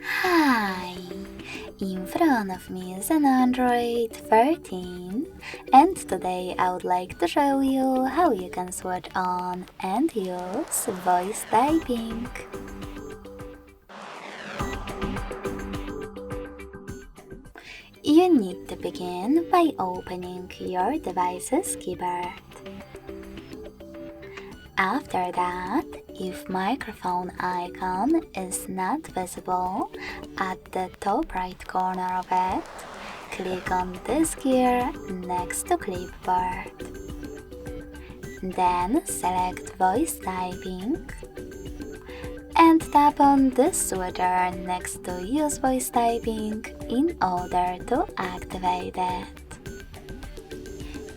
Hi! In front of me is an Android 13 and today I would like to show you how you can switch on and use voice typing. You need to begin by opening your device's keyboard. After that, if microphone icon is not visible at the top right corner of it, click on this gear next to clipboard. Then select voice typing and tap on this switcher next to use voice typing in order to activate it.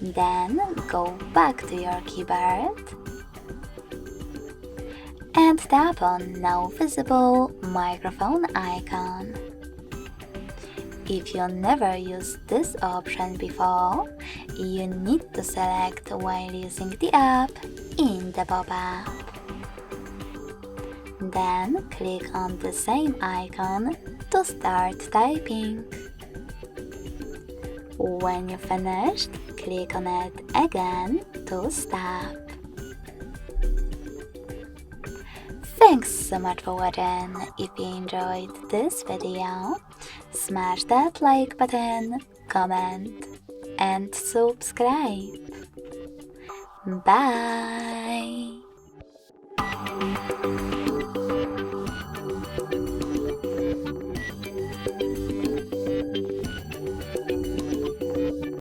Then go back to your keyboard and tap on now visible microphone icon. If you never used this option before, you need to select while using the app in the pop-up. Then click on the same icon to start typing. When you finished, click on it again to stop. Thanks so much for watching. If you enjoyed this video, smash that like button, comment, and subscribe. Bye!